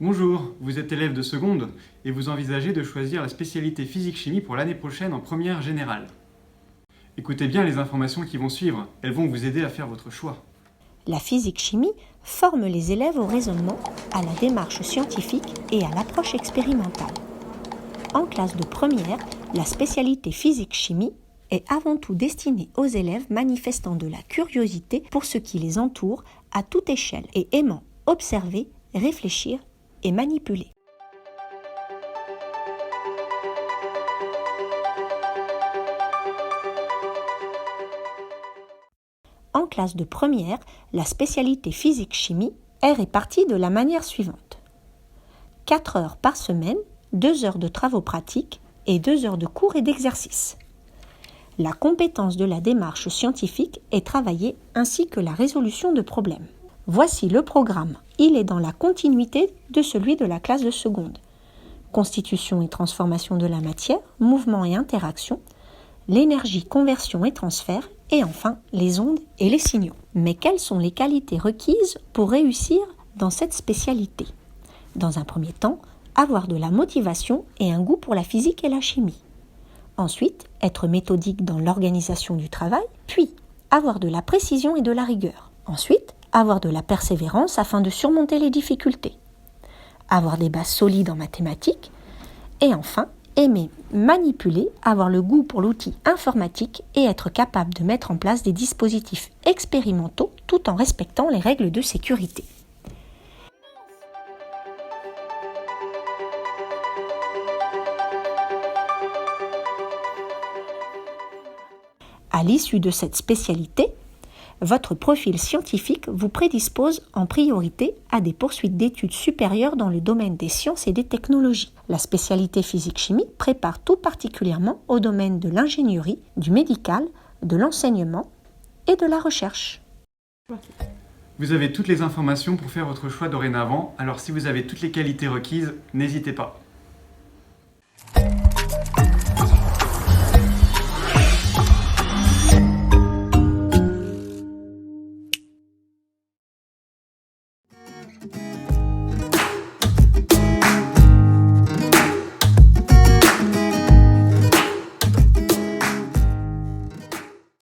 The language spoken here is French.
Bonjour, vous êtes élève de seconde et vous envisagez de choisir la spécialité physique-chimie pour l'année prochaine en première générale. Écoutez bien les informations qui vont suivre, elles vont vous aider à faire votre choix. La physique-chimie forme les élèves au raisonnement, à la démarche scientifique et à l'approche expérimentale. En classe de première, la spécialité physique-chimie est avant tout destinée aux élèves manifestant de la curiosité pour ce qui les entoure à toute échelle et aimant observer, réfléchir et manipuler. En classe de première, la spécialité physique-chimie est répartie de la manière suivante. 4 heures par semaine, 2 heures de travaux pratiques et 2 heures de cours et d'exercices. La compétence de la démarche scientifique est travaillée ainsi que la résolution de problèmes. Voici le programme. Il est dans la continuité de celui de la classe de seconde. Constitution et transformation de la matière, mouvement et interaction, l'énergie, conversion et transfert, et enfin les ondes et les signaux. Mais quelles sont les qualités requises pour réussir dans cette spécialité ? Dans un premier temps, avoir de la motivation et un goût pour la physique et la chimie. Ensuite, être méthodique dans l'organisation du travail, puis avoir de la précision et de la rigueur. Ensuite, avoir de la persévérance afin de surmonter les difficultés. Avoir des bases solides en mathématiques. Et enfin, aimer manipuler, avoir le goût pour l'outil informatique et être capable de mettre en place des dispositifs expérimentaux tout en respectant les règles de sécurité. À l'issue de cette spécialité, votre profil scientifique vous prédispose en priorité à des poursuites d'études supérieures dans le domaine des sciences et des technologies. La spécialité physique-chimie prépare tout particulièrement au domaine de l'ingénierie, du médical, de l'enseignement et de la recherche. Vous avez toutes les informations pour faire votre choix dorénavant, alors si vous avez toutes les qualités requises, n'hésitez pas.